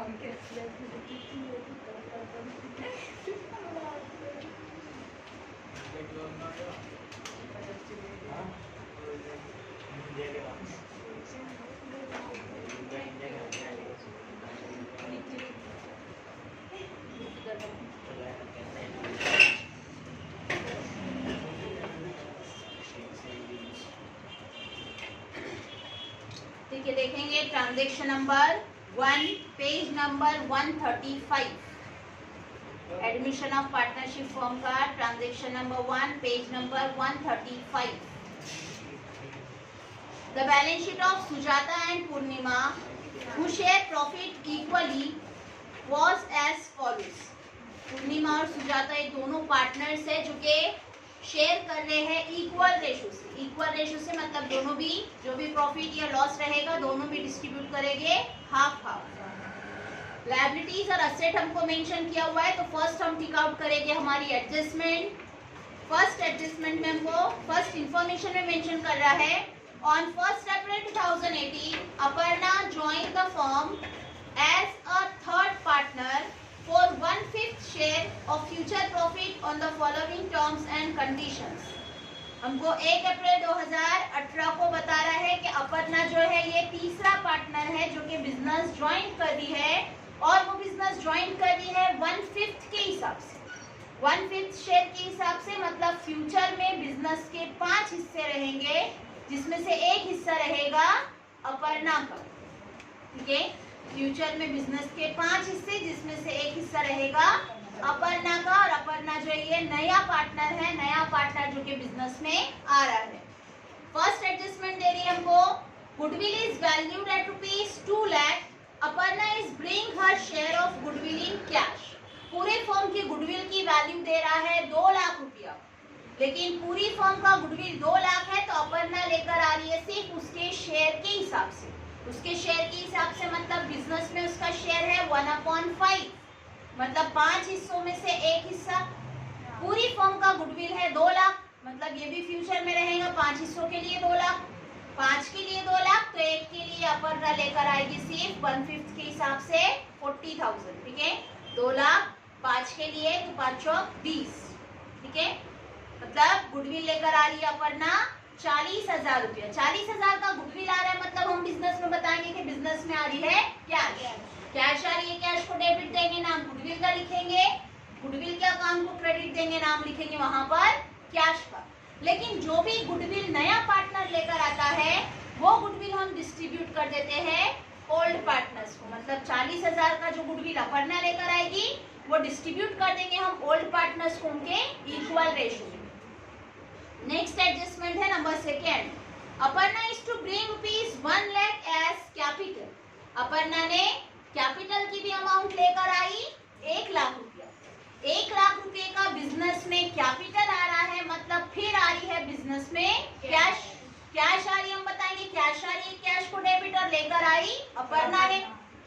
ठीक है, देखेंगे transaction number 1, page number 135, admission of partnership form का transaction number 1, page number 135. The balance sheet of Sujata and Purnima who share profit equally was as follows. Purnima और सुजाता ये दोनों partners है जो के शेयर कर रहे हैं इक्वल रेशो से. इक्वल रेशो से मतलब दोनों भी जो भी प्रॉफिट या लॉस रहेगा दोनों भी डिस्ट्रीब्यूट करेंगे हाफ हाफ. लायबिलिटीज और असेट हमको मेंशन किया हुआ है, तो फर्स्ट हम टिक आउट करेंगे हमारी एडजस्टमेंट. फर्स्ट एडजस्टमेंट में हमको फर्स्ट इंफॉर्मेशन में मेंशन कर रहा है on 1st April 2018 Aparna joined the firm as a third partner for 1/5 share of future profit on the following terms and conditions. हमको 1 अप्रैल 2018 को बता रहा है कि अपर्णा जो है ये तीसरा पार्टनर है जो कि बिजनेस ज्वाइन कर रही है, और वो बिजनेस ज्वाइन कर रही है 1/5 के हिसाब से. 1/5 शेयर के हिसाब से मतलब फ्यूचर में बिजनेस के 5 हिस्से रहेंगे जिसमें से एक हिस्सा रहेगा अपर्णा का. ठीक है, फ्यूचर में बिजनेस के 5 हिस्से जिसमें से एक हिस्सा रहेगा अपर्णा का, और अपर्णा जो ये नया पार्टनर है, नया पार्टनर जो कि बिजनेस में आ रहा है. फर्स्ट एडजस्टमेंट दे रही है हमको, goodwill is valued at ₹2 lakh. Aparna is bring her share of goodwill in cash. पूरे फर्म की गुडविल की वैल्यू दे रहा है 2 लाख रुपया, लेकिन पूरी फर्म का गुडविल 2 लाख है, तो अपर्णा लेकर आ रही है सिर्फ उसके शेयर के हिसाब से. उसके शेयर के हिसाब से मतलब बिजनेस में उसका शेयर है 1/5, मतलब 5 हिस्सों में से एक हिस्सा. पूरी फर्म का गुडविल है 2 लाख, मतलब ये भी फ्यूचर में रहेगा 5 हिस्सों के लिए 2 लाख, 5 के लिए 2 लाख, तो एक के लिए अपर्णा लेकर आएगी सिर्फ 1/5 के हिसाब से 40,000. ठीक है, 2 लाख 5 के लिए तो 5 चौक 20. ठीक है, मतलब गुडविल लेकर आ रही है अपर्णा 40,000 रुपया. 40,000 का गुडविल आ रहा है, मतलब हम बिजनेस में बताएंगे कि बिजनेस में आ रही है कैश. कैश आ रही है, कैश को डेबिट देंगे, नाम गुडविल का लिखेंगे. गुडविल के अकाउंट को क्रेडिट देंगे, नाम लिखेंगे वहां पर कैश का. लेकिन जो भी गुडविल नया पार्टनर लेकर आता है वो गुडविल हम डिस्ट्रीब्यूट कर देते हैं ओल्ड पार्टनर्स को. मतलब 40,000 का जो गुडविल अपर्णा लेकर आएगी वो डिस्ट्रीब्यूट कर देंगे हम ओल्ड पार्टनर्स को उनके इक्वल रेशियो. नेक्स्ट एडजस्टमेंट है number 2. Aparna is to bring ₹1 lakh as capital. Aparna ने कैपिटल की भी अमाउंट लेकर आई 1 लाख रुपया. 1 लाख रुपए का बिजनेस में कैपिटल आ रहा है, मतलब फिर आ रही है बिजनेस में कैश. कैश आ रही है, हम बताएंगे कैश आ रही है, कैश को डेबिट और लेकर आई अपर्णा ने.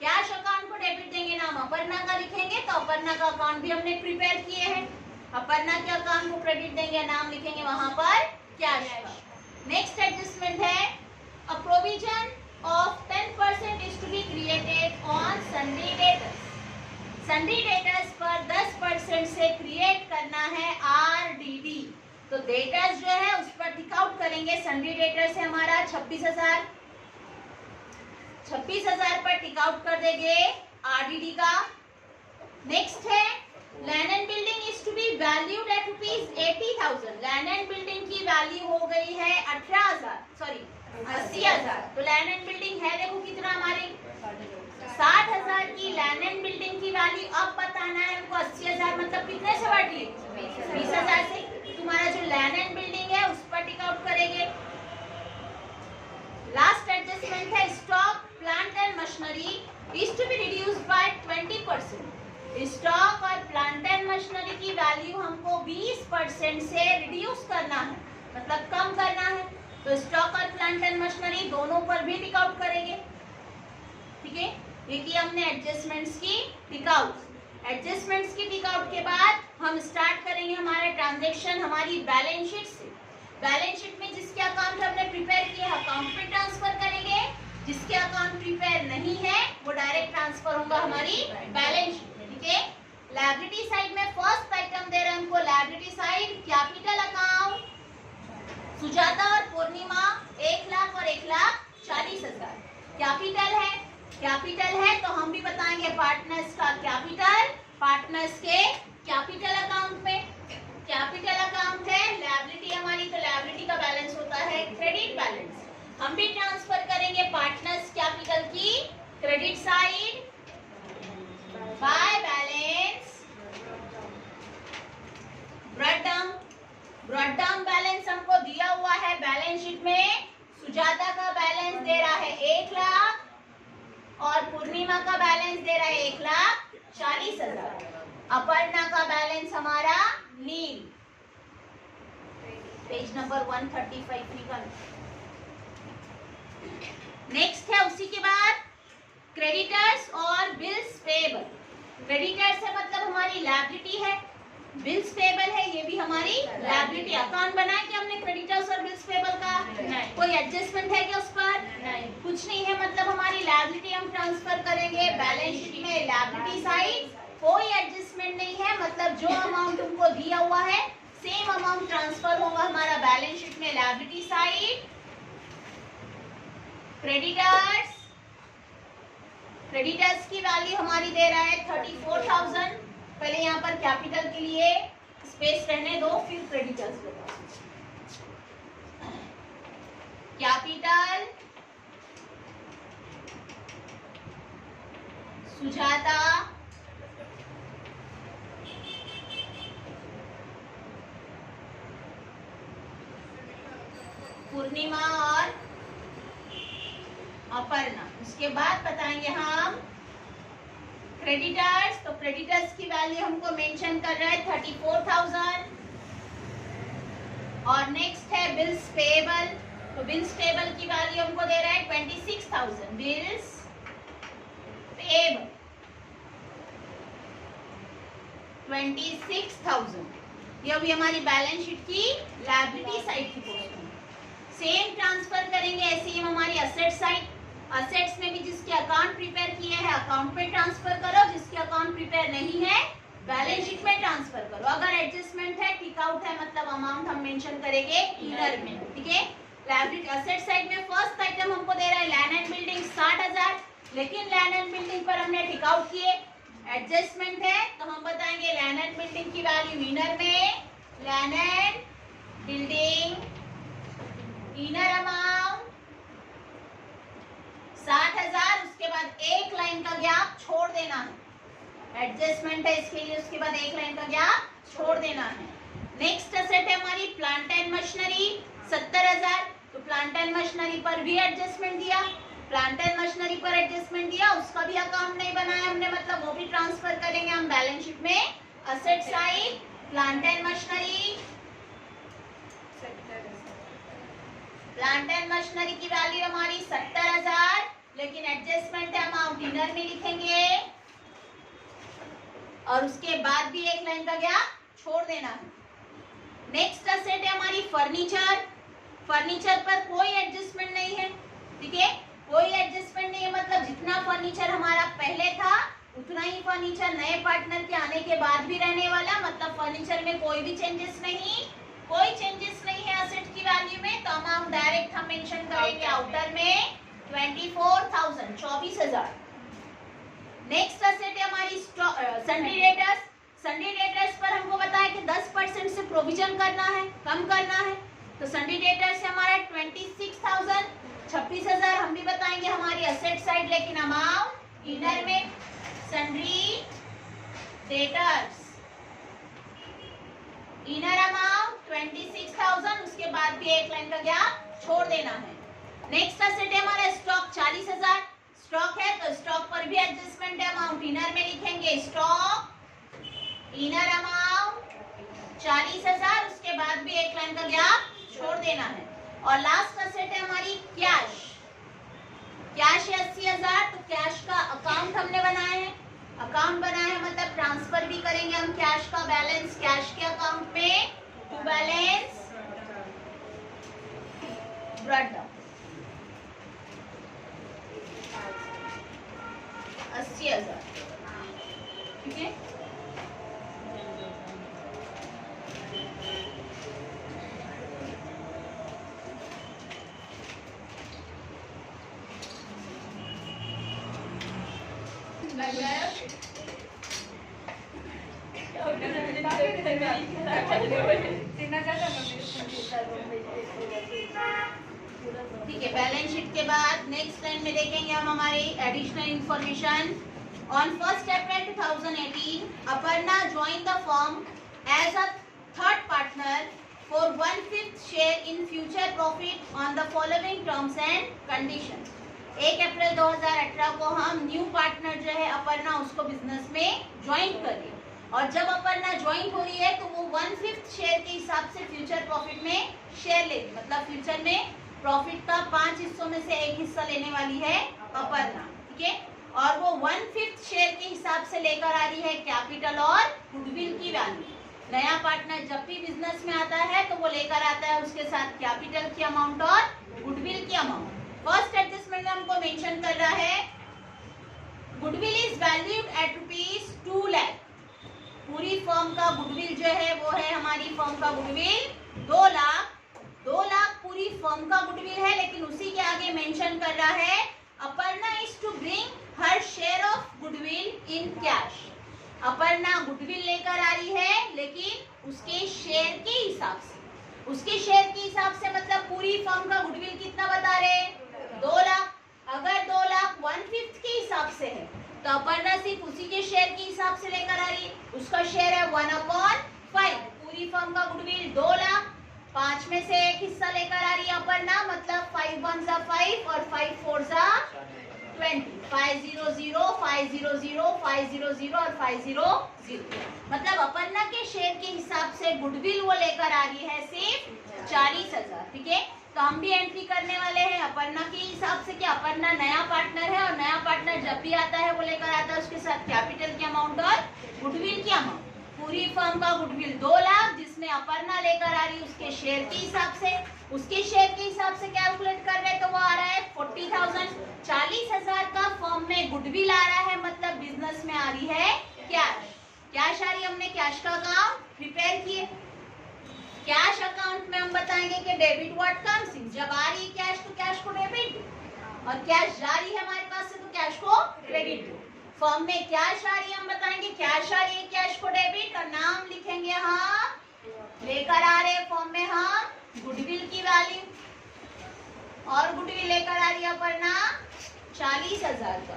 कैश अकाउंट को डेबिट देंगे, नाम अपर्णा का लिखेंगे, तो अपर्णा का अकाउंट भी हमने प्रिपेयर किए हैं. अपर्णा के अकाउंट को क्रेडिट देंगे, नाम लिखेंगे वहां पर कैश का. नेक्स्ट एडजस्टमेंट है, a provision of 10% is to be created on sundry debtors. Sundry debtors पर 10% से क्रिएट करना है RDD. तो डेटर्स जो है उस पर टिक आउट करेंगे. सन्डे डेटर्स है हमारा 26,000. 26,000 पर टिक आउट कर देंगे RDD का. नेक्स्ट है, land and building is to be valued at ₹80,000. Land and building की वैल्यू हो गई है 80,000. तो लैंड एंड बिल्डिंग है, देखो कितना हमारे 60,000 की लैंड एंड बिल्डिंग की वैल्यू. अब बताना है हमको 80,000 मतलब कितने से बढ़ रही है 20,000 से. तुम्हारा जो लैंड एंड बिल्डिंग है उस पर टिक आउट करेंगे. लास्ट एडजस्टमेंट है, stock plant and machinery is to be reduced by 20%. Stock और प्लांट एंड मशीनरी की वैल्यू हमको 20% से रिड्यूस करना है, मतलब कम करना है. तो स्टॉक और प्लांट एंड मशीनरी दोनों पर भी टिक आउट करेंगे. ठीक है, ये किया हमने एडजस्टमेंट्स की टिक आउट. एडजस्टमेंट्स की टिक आउट के बाद हम स्टार्ट करेंगे हमारे ट्रांजैक्शन हमारी बैलेंस शीट से. बैलेंस शीट में जिसके अकाउंट हमने प्रिपेयर किया अकाउंट में ट्रांसफर करेंगे, जिसके जिसके अकाउंट प्रिपेयर नहीं है वो डायरेक्ट ट्रांसफर होगा हमारी बैलेंस शीट में, ठीक है। लायबिलिटी साइड में फर्स्ट आइटम दे रहे हैं हमको, liability side capital account Sujata और पूर्णिमा 1 लाख और 1,40,000 कैपिटल है तो हम भी बताएंगे पार्टनर्स का कैपिटल, पार्टनर्स के कैपिटल अकाउंट में कैपिटल अकाउंट है। लायबिलिटी हमारी, तो लायबिलिटी का बैलेंस होता है क्रेडिट बैलेंस, हम भी ट्रांसफर करेंगे पार्टनर्स कैपिटल की credit side by balance brought down balance हमको दिया हुआ है बैलेंस शीट में। सुजाता का बैलेंस दे रहा है 1 लाख और पूर्णिमा का बैलेंस दे रहा है 1,40,000। अपर्णा का बैलेंस हमारा नील, पेज नंबर 135 निकल। नेक्स्ट है उसी के बाद क्रेडिटर्स और बिल्स पेएबल। क्रेडिटर्स है मतलब हमारी लायबिलिटी है, बिल्स पेएबल है ये भी हमारी लायबिलिटी। अकाउंट बनाए कि हमने क्रेडिटर्स और बिल्स पेएबल का? नहीं। कोई एडजस्टमेंट है क्या उस पर? नहीं, कुछ नहीं है, मतलब हमारी लायबिलिटी हम ट्रांसफर करेंगे बैलेंस शीट में। लायबिलिटी साइड कोई एडजस्टमेंट नहीं है, मतलब जो अमाउंट तुमको दिया हुआ है सेम अमाउंट ट्रांसफर होगा हमारा बैलेंस शीट में। लायबिलिटी साइड क्रेडिटर्स की वैल्यू हमारी दे रहा है 34,000। पहले यहाँ पर कैपिटल के लिए स्पेस रहने दो, फिर क्रेडिटर्स बताओ। कैपिटल सुजाता पूर्णिमा और अपर्णा। उसके बाद बताएंगे हम क्रेडिटर्स, तो क्रेडिटर्स की वैल्यू हमको मेंशन कर रहा है 34,000। और नेक्स्ट है बिल्स पेएबल, तो बिल्स पेएबल की वैल्यू हमको दे रहा है 26,000। बिल्स पेएबल 26,000, ये भी हमारी बैलेंस शीट की लायबिलिटी साइड की पोजीशन। सेम ट्रांसफर करेंगे ऐसे ही हमारी असेट साइड। असेट्स में भी जिसके अकाउंट प्रिपेयर किए हैं अकाउंट में ट्रांसफर करो, जिसके अकाउंट प्रिपेयर नहीं है बैलेंस शीट में ट्रांसफर करो। अगर एडजस्टमेंट है, टिक आउट है, मतलब अमाउंट हम मेंशन करेंगे इनर में, ठीक है। लायबिलिटी असेट साइड में फर्स्ट आइटम हमको दे रहा है लैंड एंड बिल्डिंग 60,000, लेकिन लैंड एंड बिल्डिंग पर हमने टिक आउट किए, एडजस्टमेंट है तो हम बताएंगे लैंड एंड बिल्डिंग की वैल्यू इनर में। Land and building inner amount 60,000, उसके बाद एक लाइन का गैप छोड़ देना है, एडजस्टमेंट है इसके लिए, उसके बाद एक लाइन का गैप छोड़ देना है। नेक्स्ट असेट है हमारी प्लांट एंड मशीनरी 70,000, तो प्लांट एंड मशीनरी पर भी एडजस्टमेंट दिया, प्लांट एंड मशीनरी पर एडजस्टमेंट दिया, उसका भी अकाउंट नहीं बनाया हमने, मतलब वो भी ट्रांसफर करेंगे हम बैलेंस शीट में। Asset side plant and machinery, plant and machinery की वैल्यू हमारी 70,000, लेकिन एडजस्टमेंट है अमाउंट इनर में लिखेंगे और उसके बाद भी एक लाइन का गैप छोड़ देना है। नेक्स्ट असेट है हमारी फर्नीचर। फर्नीचर पर कोई एडजस्टमेंट नहीं है, ठीक है, कोई एडजस्टमेंट नहीं है, मतलब जितना फर्नीचर हमारा पहले था उतना ही फर्नीचर नए पार्टनर के आने के बाद भी रहने वाला, मतलब फर्नीचर में कोई भी चेंजेस नहीं, कोई चेंजेस नहीं है असेट की वैल्यू में। तो अमाउंट डायरेक्ट हम मेंशन करेंगे आउटर में 24,000, 24,000। नेक्स्ट असेट है हमारी सन्ड्री डेटर्स। सन्ड्री डेटर्स पर हमको बताया कि 10% से प्रोविजन करना है, कम करना है, तो सन्ड्री डेटर्स से हमारा 26,000, 26,000 हम भी बताएंगे हमारी असेट साइड, लेकिन अमाउंट इनर में। सन्ड्री डेटर्स इनर अमाउंट 26,000, उसके बाद भी एक लाइन का गैप छोड़ देना है। नेक्स्ट असेट है हमारा स्टॉक 40,000, स्टॉक है तो स्टॉक पर भी एडजस्टमेंट है, अमाउंट इनर में लिखेंगे। स्टॉक इनर अमाउंट 40,000, उसके बाद भी एक लाइन का गैप छोड़ देना है। और लास्ट असेट है हमारी कैश। कैश है 80,000, तो कैश का अकाउंट हमने बनाया है, अकाउंट बनाया है मतलब ट्रांसफर भी करेंगे हम कैश का बैलेंस कैश के अकाउंट में टू बैलेंस ब्रॉड डाउन। 80,000। ठीक है, ठीक है। बैलेंस शीट के बाद नेक्स्ट लाइन में देखेंगे हम हमारी additional information. On 1 April 2018, Aparna join the firm as a third partner for 1/5 share in future profit on the following terms and condition. 1 April 2018 को हम न्यू पार्टनर जो है अपर्णा उसको बिजनेस में ज्वाइन करिए, और जब अपर्णा ज्वाइन हो रही है तो वो 1/5 शेयर के हिसाब से फ्यूचर प्रॉफिट में शेयर लेगी, मतलब फ्यूचर में प्रॉफिट का 5 हिस्सों में से एक हिस्सा लेने वाली है अपर्णा। ठीक है, और वो 1/5 शेयर के हिसाब से लेकर आ रही है कैपिटल और गुडविल की वैल्यू। नया पार्टनर जब भी बिजनेस में आता है तो वो लेकर आता है उसके साथ कैपिटल की अमाउंट और गुडविल की अमाउंट। फर्स्ट एडजस्टमेंट में हमको मेंशन कर रहा है goodwill is valued at ₹2 lakh. पूरी फर्म का गुडविल जो है वो है, हमारी फर्म का गुडविल 2 लाख। 2 लाख पूरी फर्म का गुडविल है, लेकिन उसी के आगे मेंशन कर रहा है Aparna is to bring her share of goodwill in cash. Aparna goodwill लेकर आ रही है, लेकिन उसके शेयर के हिसाब से, उसके शेयर के हिसाब से मतलब पूरी फर्म का गुडविल कितना बता रहे, 2 लाख। अगर 2 लाख 1/5 के हिसाब से है तो अपर्णा सिर्फ उसी के शेयर के हिसाब से लेकर आ रही है, उसका शेयर है 1/5। पूरी फर्म का गुडविल 2 लाख, 5 में से एक हिस्सा लेकर आ रही है अपर्णा, मतलब 5 1 जा 5 और 5 4 जा 20। 500 500 500 और 500, मतलब अपर्णा के शेयर के हिसाब से गुडविल वो लेकर आ रही है सिर्फ 40,000। ठीक है, तो हम भी एंट्री करने वाले हैं अपर्णा के हिसाब से कि अपर्णा नया पार्टनर है, और नया पार्टनर जब भी आता है वो लेकर आता है उसके साथ कैपिटल की अमाउंट और गुडविल की अमाउंट। पूरी फर्म का गुडविल 2 लाख, जिसमें अपर्णा लेकर आ रही है उसके शेयर के हिसाब से, उसके शेयर के हिसाब से कैलकुलेट कर रहे हैं तो वो आ रहा है 40,000। 40,000 का फर्म में गुडविल आ रहा है, मतलब बिजनेस में आ रही है कैश। कैश आ रही है, हमने कैश का अकाउंट प्रिपेयर किए। कैश अकाउंट में हम बताएंगे कि डेबिट व्हाट कम्स इन, जब आ रही है कैश तो कैश को डेबिट, और कैश जा रही है हमारे पास से तो कैश को क्रेडिट। फर्म में कैश आ रही है, हम बताएंगे कैश आ रही है, कैश को डेबिट, और नाम लिखेंगे हम लेकर आ रहे हैं फर्म में हम गुडविल की वैल्यू, और गुडविल लेकर आ रही है अपर्णा 40,000 का।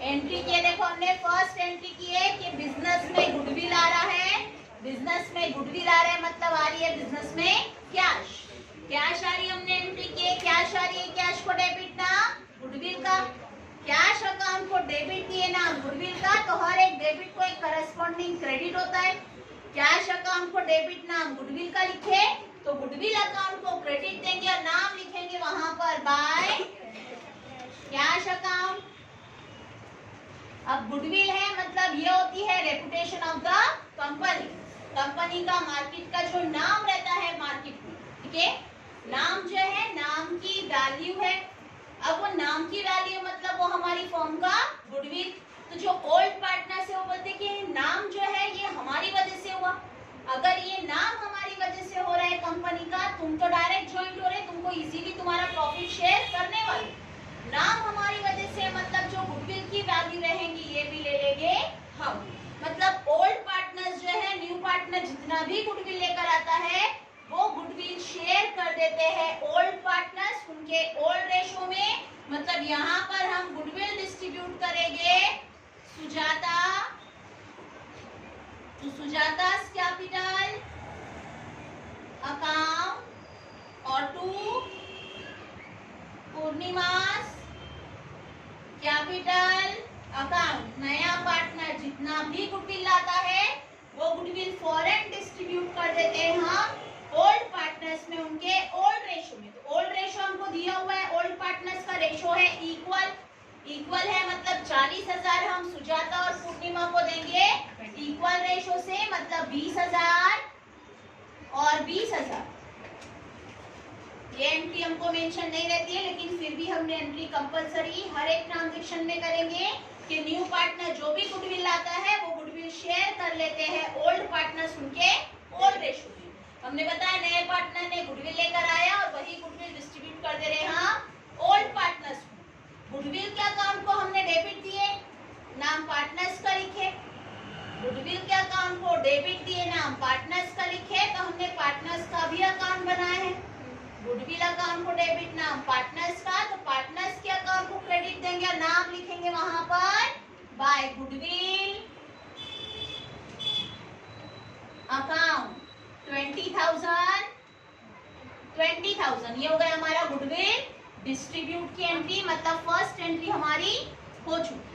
एंट्री किए, देखो हमने फर्स्ट एंट्री की है कि बिजनेस में गुडविल आ रहा है, बिजनेस में गुडविल आ रहा है मतलब आ रही है बिजनेस में कैश। कैश आ रही है, हमने एंट्री की है कैश आ रही है, कैश को डेबिट ना गुडविल का, कैश अकाउंट को डेबिट किए ना गुडविल का, तो हर एक डेबिट को एक करस्पॉन्डिंग क्रेडिट होता है। कैश अकाउंट को डेबिट नाम गुडविल का लिखे तो गुडविल अकाउंट को क्रेडिट देंगे और नाम लिखेंगे वहां पर बाय कैश अकाउंट। अब गुडविल है मतलब ये होती है reputation of the company, company का मार्केट का जो नाम रहता है मार्केट में। ठीक है, नाम जो है नाम की वैल्यू है। अब वो नाम की वैल्यू मतलब वो हमारी फर्म का गुडविल। तो जो ओल्ड पार्टनर से वो बोलते कि नाम जो है ये हमारी वजह से हुआ। अगर ये नाम हमारी वजह से हो रहा है कंपनी का, तुम तो डायरेक्ट ज्वाइन हो रहे, तुमको इजीली तुम्हारा प्रॉफिट शेयर करने वाले। नाम हमारी वजह से मतलब जो गुडविल की वैल्यू रहेंगी ये भी ले लेंगे हम। मतलब ओल्ड पार्टनर्स जो है न्यू पार्टनर जितना भी गुडविल लेकर आता है वो गुडविल शेयर कर देते हैं ओल्ड पार्टनर्स उनके ओल्ड रेशो में। मतलब यहाँ पर हम गुडविल डिस्ट्रीब्यूट करेंगे सुजाता टू सुजाता's कैपिटल अकाउंट और टू पूर्णिमा's कैपिटल अकाउंट। नया पार्टनर जितना भी गुडविल लाता है वो गुडविल फॉरेन डिस्ट्रीब्यूट कर देते हैं हम ओल्ड पार्टनर्स में उनके ओल्ड रेशो में। तो ओल्ड रेशो हमको दिया हुआ है, ओल्ड पार्टनर्स का रेशो है इक्वल। इक्वल है मतलब 40,000 हम सुजाता और पूर्णिमा को देंगे इक्वल रेशो से, मतलब 20,000 और 20,000। ये एंट्री हमको मेंशन नहीं रहती है, लेकिन फिर भी हमने एंट्री कंपलसरी हर एक ट्रांजैक्शन में करेंगे कि न्यू पार्टनर जो भी गुडविल लाता है वो गुडविल शेयर कर लेते हैं ओल्ड पार्टनर्स उनके ओल्ड रेशो में। हमने बताया नए पार्टनर ने गुडविल लेकर आया और वही गुडविल डिस्ट्रीब्यूट कर दे रहे हैं हम ओल्ड पार्टनर्स को। गुडविल के अकाउंट को हमने डेबिट दिए, नाम पार्टनर्स का लिखे। गुडविल के अकाउंट को डेबिट दिए, नाम पार्टनर्स का लिखे, तो हमने पार्टनर्स का भी अकाउंट बनाया है। गुडविल अकाउंट को डेबिट, नाम पार्टनर्स का, तो पार्टनर्स के अकाउंट को क्रेडिट देंगे और नाम लिखेंगे वहां पर बाय गुडविल अकाउंट 20,000 ये हो गया हमारा गुडविल डिस्ट्रीब्यूट की एंट्री, मतलब फर्स्ट एंट्री हमारी हो चुकी।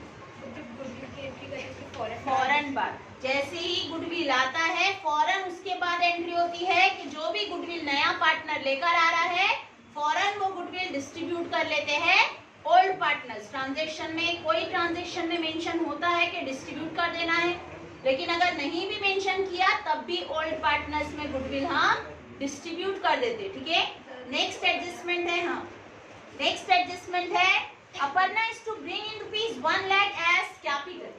फौरन बाद जैसे ही गुडविल आता है फौरन उसके बाद एंट्री होती है कि जो भी गुडविल नया पार्टनर लेकर आ रहा है फौरन वो गुडविल डिस्ट्रीब्यूट कर लेते हैं ओल्ड पार्टनर्स। ट्रांजैक्शन में कोई ट्रांजैक्शन में मेंशन होता है कि डिस्ट्रीब्यूट कर देना है, लेकिन अगर नहीं भी मेंशन किया तब भी ओल्ड पार्टनर्स में गुडविल हम डिस्ट्रीब्यूट कर देते। ठीक है, नेक्स्ट एडजस्टमेंट है, हाँ नेक्स्ट एडजस्टमेंट है Aparna is to bring in rupees 1 lakh as capital.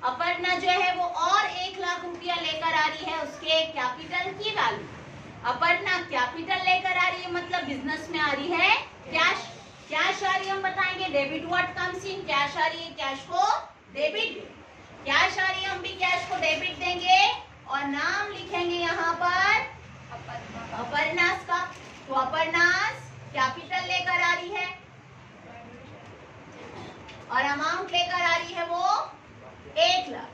Aparna जो है वो और 1 लाख रुपया लेकर आ रही है उसके कैपिटल की वैल्यू। अपर्णा कैपिटल लेकर आ रही है मतलब बिजनेस में आ रही है कैश। कैश आ रही है हम बताएंगे debit what comes in, cash आ रही है कैश को डेबिट, कैश आ रही है हम भी कैश को डेबिट देंगे और नाम लिखेंगे यहाँ पर अपर्णास का। तो अपर्णास कैपिटल लेकर आ रही है और अमाउंट लेकर आ रही है वो 1 लाख।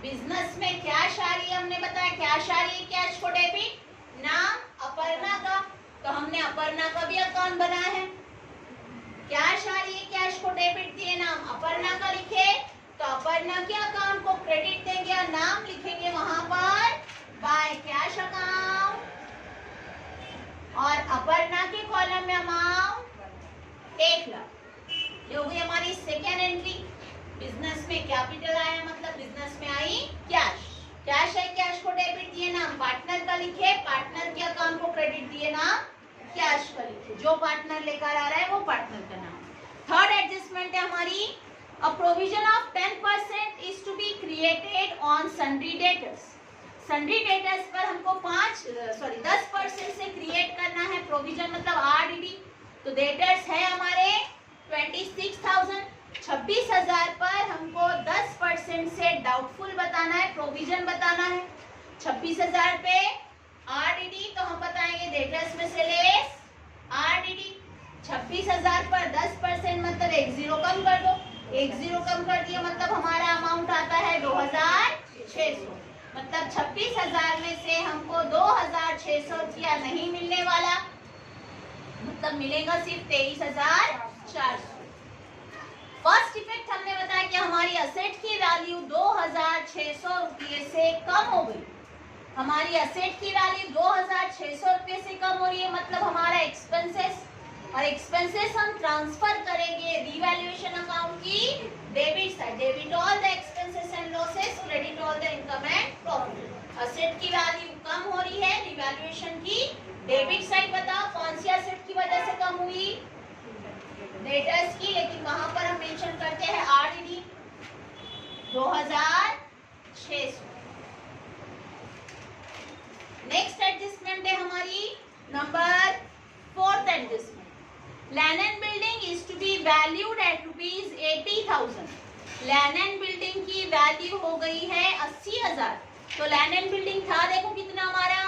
बिजनेस में कैश आ रही है, हमने बताया कैश आ रही है कैश को डेबिट, नाम अपर्णा का, तो हमने अपर्णा का भी अकाउंट बनाया है। कैश आ रही है कैश को डेबिट दिए, नाम अपर्णा का लिखे, तो अपर्णा के अकाउंट को क्रेडिट देंगे और नाम लिखेंगे वहां पर बाय कैश अकाउंट और अपर्णा के कॉलम में अमाउंट 1 लाख। ये हो गई हमारी सेकेंड एंट्री। बिजनेस में कैपिटल आया मतलब बिजनेस में आई कैश। कैश है कैश को डेबिट दिए, नाम पार्टनर का लिखे, पार्टनर के अकाउंट को क्रेडिट दिए, नाम कैश का लिखे। जो पार्टनर लेकर आ रहा है वो पार्टनर का नाम। थर्ड एडजस्टमेंट है हमारी a provision of 10% is to be created on sundry debtors. Sundry debtors पर हमको 10% से क्रिएट करना है प्रोविजन मतलब आरडीडी। तो डेटर्स है हमारे 26,000, 26,000 पर हमको 10% से डाउटफुल बताना है, प्रोविजन बताना है। 26,000 पे आरडीडी तो हम बताएंगे डेटर्स में से लेस आरडीडी। 26,000 पर 10% मतलब 1 0 कम कर दो, 1 0 कम कर दिया मतलब हमारा अमाउंट आता है 2,600। मतलब 26,000 में से हमको 2,600 रुपया नहीं मिलने वाला, मतलब मिलेगा सिर्फ 23,400। फर्स्ट इफेक्ट हमने बताया कि हमारी असेट की वैल्यू 2,600 रुपये से कम हो गई। हमारी असेट की वैल्यू 2,600 रुपये से कम हो रही है मतलब हमारा एक्सपेंसेस, और एक्सपेंसेस हम ट्रांसफर करेंगे रिवैल्यूएशन अकाउंट की debit side. Debit all the expenses and losses, credit all the income and profit. Asset की वैल्यू कम हो रही है रिवैल्यूएशन की डेबिट साइड। बताओ कौन सी असेट की वजह से कम हुई? डेटर्स की, लेकिन वहां पर हम मेंशन करते हैं आरडीडी 2,600। नेक्स्ट एडजस्टमेंट है हमारी number 4th adjustment. Land and building is to be valued at ₹80,000। Land and building की वैल्यू हो गई है 80,000। तो लैंड एंड बिल्डिंग था देखो कितना हमारा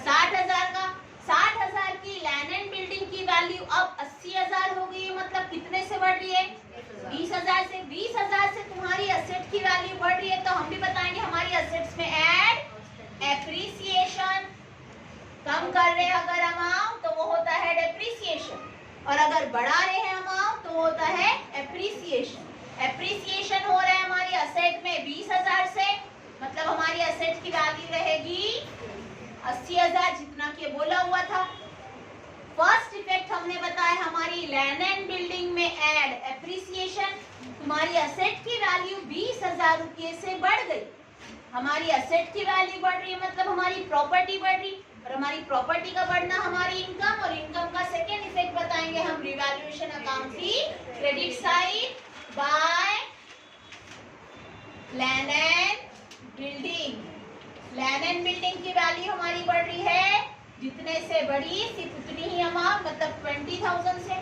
60,000 का। 60,000 की लैंड एंड बिल्डिंग की वैल्यू अब 80,000 हो गई है, मतलब कितने से बढ़ रही है? 20,000 से। 20,000 से तुम्हारी असेट की वैल्यू बढ़ रही है तो हम भी बताएंगे हमारी असेट्स में ऐड एप्रिसिएशन। कम कर रहे हैं अगर अमाउंट तो वो होता है डेप्रिसिएशन, और अगर बढ़ा रहे हैं अमाउंट तो होता है एप्रिसिएशन। एप्रिसिएशन हो रहा है हमारी असेट में 20,000 से, मतलब हमारी असेट की वैल्यू रहेगी 80,000 जितना कि बोला हुआ था। फर्स्ट इफेक्ट हमने बताया हमारी लैंड एंड बिल्डिंग में ऐड एप्रिसिएशन। तुम्हारी असेट की वैल्यू 20,000 रुपये से बढ़ गई। हमारी असेट की वैल्यू बढ़ रही है मतलब हमारी प्रॉपर्टी बढ़ रही, और और हमारी प्रॉपर्टी का बढ़ना हमारी इनकम, और इनकम का सेकेंड इफेक्ट बताएंगे हम रिवैल्यूएशन अकाउंट की credit side by land and building. Land and building की वैल्यू हमारी बढ़ रही है, जितने से बढ़ी सिर्फ उतनी ही अमाउंट, मतलब 20,000 से।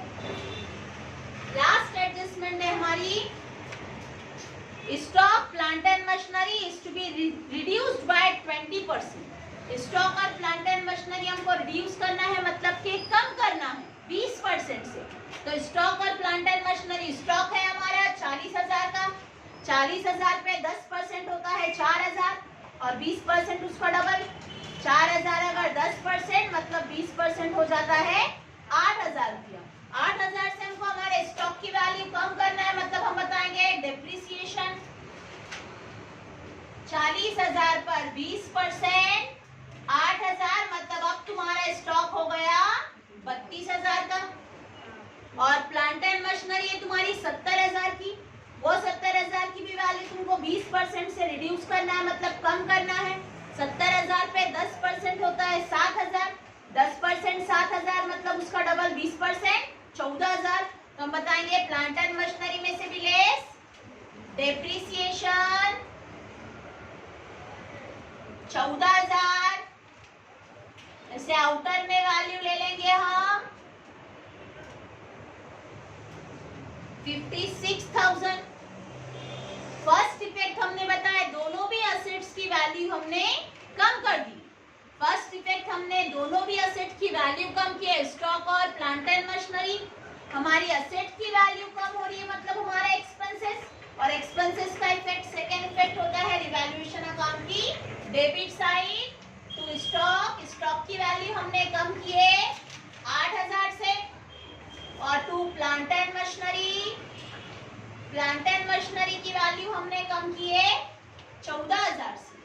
लास्ट एडजस्टमेंट है हमारी stock plant and machinery is to be reduced by 20%। Stock और प्लांट एंड मशीनरी हमको रिड्यूस करना है, मतलब कि कम करना है 20% से। तो स्टॉक और प्लांट एंड मशीनरी, स्टॉक है हमारा 40,000 का, 40,000 पे 10% होता है 4,000, और 20% उसका डबल। 4,000 अगर 10% मतलब 20% हो जाता है 8,000 रुपया। 8,000 से हमको हमारे स्टॉक की वैल्यू कम करना है, मतलब हम बताएंगे डेप्रिसिएशन। 40,000 पर 20%, 8,000 मतलब अब तुम्हारा स्टॉक हो गया 32,000 का। और प्लांट एंड मशीनरी है तुम्हारी 70,000 की, वो 70,000 की भी वैल्यू तुमको 20% से रिड्यूस करना है, मतलब कम करना है। 70,000 पे 10% होता है 7,000, 10% 7,000 मतलब उसका डबल 20% 14,000। तो हम बताएंगे प्लांट एंड मशीनरी में से भी लेस डेप्रिसिएशन 14,000। ऐसे आउटर में वैल्यू ले लेंगे हम 56,000। फर्स्ट इफेक्ट हमने बताया दोनों भी असेट्स की वैल्यू हमने कम कर दी। फर्स्ट इफेक्ट हमने दोनों भी असेट की वैल्यू कम की है, स्टॉक और प्लांट एंड मशीनरी। हमारी असेट की वैल्यू कम हो रही है, मतलब हमारा एक्सपेंसेस, और एक्सपेंसेस का इफेक्ट सेकेंड इफेक्ट होता है रिवैल्यूएशन अकाउंट की debit side to stock. Stock की वैल्यू हमने कम की है 8,000 से, और to plant and machinery, plant and machinery की वैल्यू हमने कम की है 14,000 से।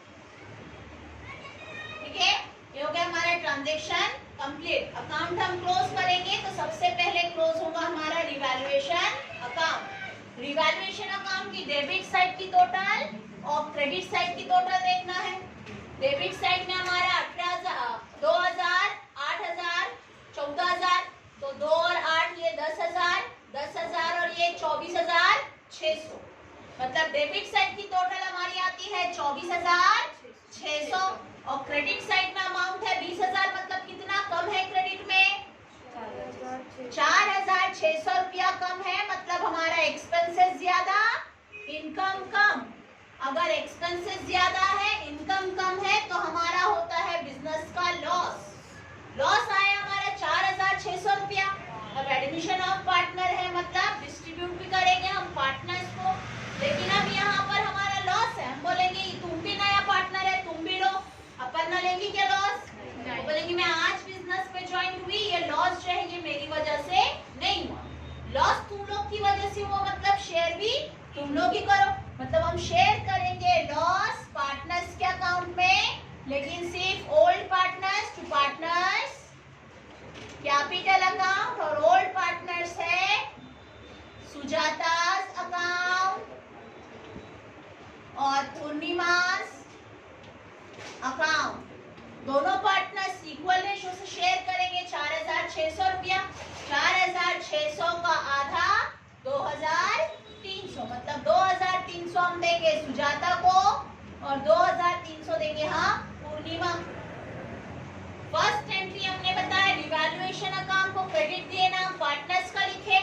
ठीक है, ये हो गया हमारा ट्रांजैक्शन कंप्लीट। अकाउंट हम क्लोज करेंगे तो सबसे पहले क्लोज होगा हमारा रिवैल्यूएशन अकाउंट। रिवैल्यूएशन अकाउंट की डेबिट साइड की टोटल और क्रेडिट साइड की टोटल देखना है। डेबिट साइड में हमारा 18,000, 2,000, 8,000, 14,000, तो 2 और 8 ये 10,000, 10,000 और ये 24,600, मतलब डेबिट साइड की टोटल हमारी आती है 24,600। और क्रेडिट साइड में अमाउंट है 20,000, मतलब कितना कम है क्रेडिट में 4,600 रुपया कम है, मतलब हमारा एक्सपेंसेस ज्यादा इनकम कम। अगर एक्सपेंसेस ज्यादा है इनकम कम है तो हमारा होता है बिजनेस का लॉस। लॉस आया हमारा 4,600 रुपया। अब एडमिशन ऑफ पार्टनर है, मतलब डिस्ट्रीब्यूट भी करेंगे हम पार्टनर्स को, लेकिन अब यहाँ पर हमारा लॉस है। हम बोलेंगे तुम भी नया पार्टनर है तुम भी लो, अपन ना लेंगे क्या लॉस? वो बोलेंगे मैं आज बिजनेस पे ज्वाइन हुई, ये लॉस जो है ये मेरी वजह से नहीं हुआ। लॉस तुम लोग की वजह से हुआ, मतलब शेयर भी तुम लोग ही करो, मतलब हम शेयर करेंगे लॉस पार्टनर्स के अकाउंट में, लेकिन सिर्फ old partners to partners capital account, और ओल्ड पार्टनर्स है सुजाता's अकाउंट और पूर्णिमा's अकाउंट। दोनों पार्टनर्स इक्वल रेशो से शेयर करेंगे 4,600 रुपया। 4,600 का आधा 2,300, मतलब 2,300 हम देंगे सुजाता को और 2,300 देंगे हम पूर्णिमा। फर्स्ट एंट्री हमने बताया रिवैल्यूएशन अकाउंट को क्रेडिट दिए नाम पार्टनर्स का लिखे,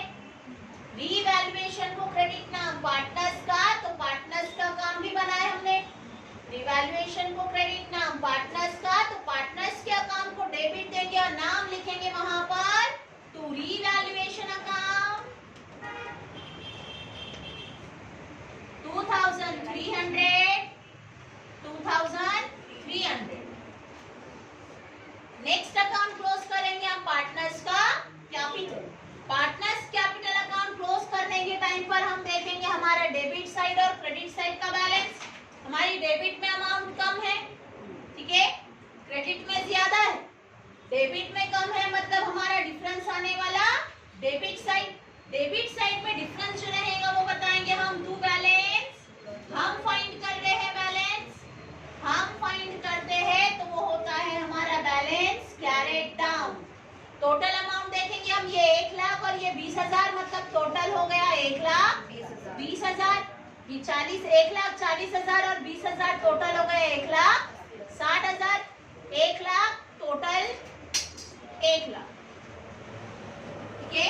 रिवैल्यूएशन को क्रेडिट नाम पार्टनर्स का, तो पार्टनर्स का काम भी बनाया हमने। रिवैल्यूएशन को क्रेडिट नाम पार्टनर्स का, तो पार्टनर्स के अकाउंट को डेबिट देंगे और नाम लिखेंगे वहां पर to revaluation account 2,300, 2,300। Next account close करेंगे हम पार्टनर्स का capital. Partners capital account close करने के टाइम पर हम देखेंगे हमारा डेबिट साइड और क्रेडिट साइड का बैलेंस। हमारी डेबिट में अमाउंट कम है, ठीक है, क्रेडिट में ज्यादा है। डेबिट में कम है मतलब हमारा डिफरेंस आने वाला डेबिट साइड। डेबिट साइड में डिफरेंस जो रहेगा वो बताएंगे हम टू बैलेंस। हम फाइंड कर रहे हैं बैलेंस, हम फाइंड करते हैं तो वो होता है हमारा बैलेंस और ये 20,000 मतलब टोटल हो गया 1,20,000। ये 1,40,000 और 20,000 टोटल हो गए 1,60,000। 1,00,000 टोटल 1,00,000। ठीक है,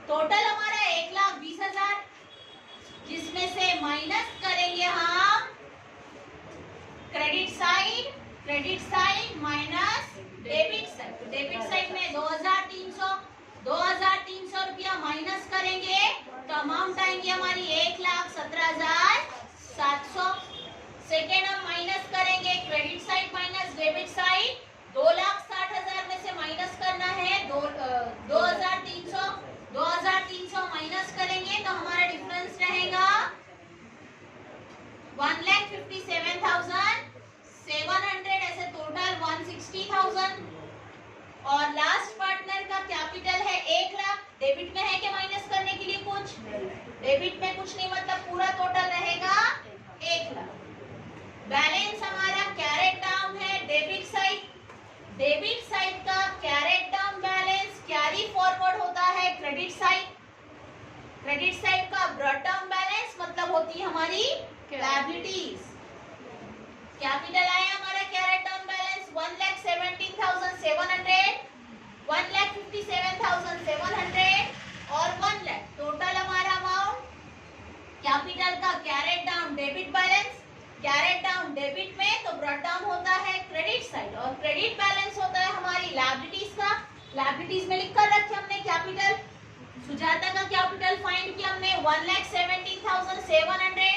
टोटल हमारा 1,20,000, जिसमें से माइनस करेंगे हम credit side minus debit side. तो डेबिट साइड में 2,300 रुपया माइनस करेंगे तो अमाउंट आएंगे हमारी 1,17,700। सेकेंड हम माइनस करेंगे credit side minus debit side. 2,60,000 में से माइनस करना है 2,300 माइनस करेंगे तो हमारा डिफरेंस रहेगा 1,57,700, ऐसे टोटल 1,60,000। और लास्ट पार्टनर का कैपिटल है 1,00,000। डेबिट में है कि माइनस करने के लिए कुछ? डेबिट में कुछ नहीं, मतलब पूरा टोटल रहेगा 1,00,000। बैलेंस हमारा कैरेट डाउन है डेबिट साइड। डेबिट साइड का carried down balance carry forward होता है क्रेडिट साइड। क्रेडिट साइड का ब्रॉड डाउन बैलेंस मतलब होती है हमारी लायबिलिटीज। कैपिटल आया हमारा कैरेट डाउन बैलेंस 1,17,700, 1,57,700 और 1,00,000। टोटल हमारा अमाउंट कैपिटल का carried down debit balance. Carried down debit में तो ब्रॉड डाउन होता है क्रेडिट साइड और क्रेडिट बैलेंस होता है हमारी लायबिलिटीज का। लायबिलिटीज में लिख कर रखे हमने कैपिटल। सुजाता का कैपिटल फाइंड किया हमने 1,17,700।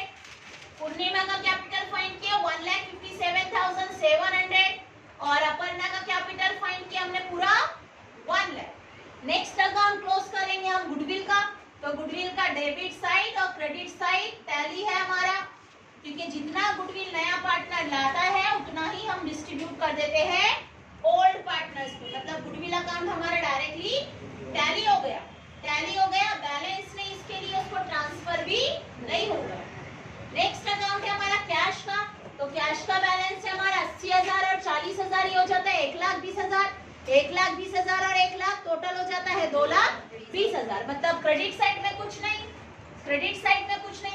पूर्णिमा का कैपिटल फाइंड किया 1,57,700 और अपर्णा का कैपिटल फाइंड किया हमने पूरा 1,00,000। नेक्स्ट अकाउंट क्लोज करेंगे हम गुडविल का। तो गुडविल का डेबिट साइड और क्रेडिट साइड टैली है हमारा, क्योंकि जितना गुडविल नया पार्टनर लाता है उतना ही हम डिस्ट्रीब्यूट कर देते हैं ओल्ड पार्टनर्स को। मतलब गुडविल अकाउंट हमारा डायरेक्टली टैली हो गया। बैलेंस नहीं, इसके लिए उसको ट्रांसफर भी नहीं होगा। नेक्स्ट अकाउंट है हमारा कैश का। तो कैश का बैलेंस है हमारा 80,000 और 40,000, ये हो जाता है 1,20,000। 1,20,000 और 1,00,000 टोटल हो जाता है 2,20,000। मतलब क्रेडिट साइड में कुछ नहीं,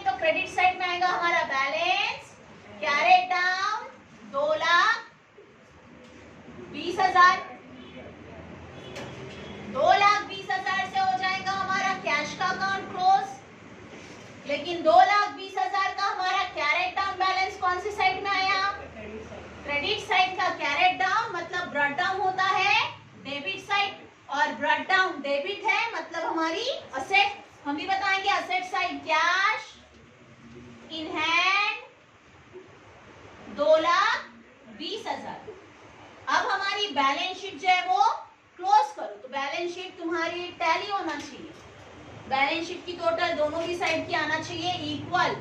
तो क्रेडिट साइड में आएगा हमारा बैलेंस कैरेट डाउन 2,20,000। 2,20,000 से हो जाएगा हमारा कैश का अकाउंट क्लोज। लेकिन 2,20,000 का हमारा कैरेट डाउन बैलेंस कौन सी साइड में आया? क्रेडिट साइड का कैरेट डाउन मतलब ब्रॉड डाउन होता है डेबिट साइड, और ब्रॉड डाउन डेबिट है मतलब हमारी असेट। हम भी बताएंगे asset side cash in hand 2,20,000। अब हमारी बैलेंस शीट जो है वो क्लोज करो। तो बैलेंस शीट तुम्हारी टैली होना चाहिए। बैलेंस शीट की टोटल दोनों की साइड की आना चाहिए इक्वल।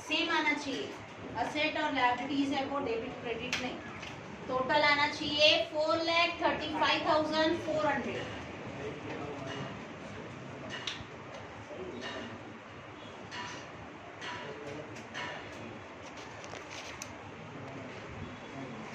सेम आना चाहिए। असेट और लायबिलिटीज है वो डेबिट क्रेडिट नहीं। टोटल आना चाहिए 4,35,400।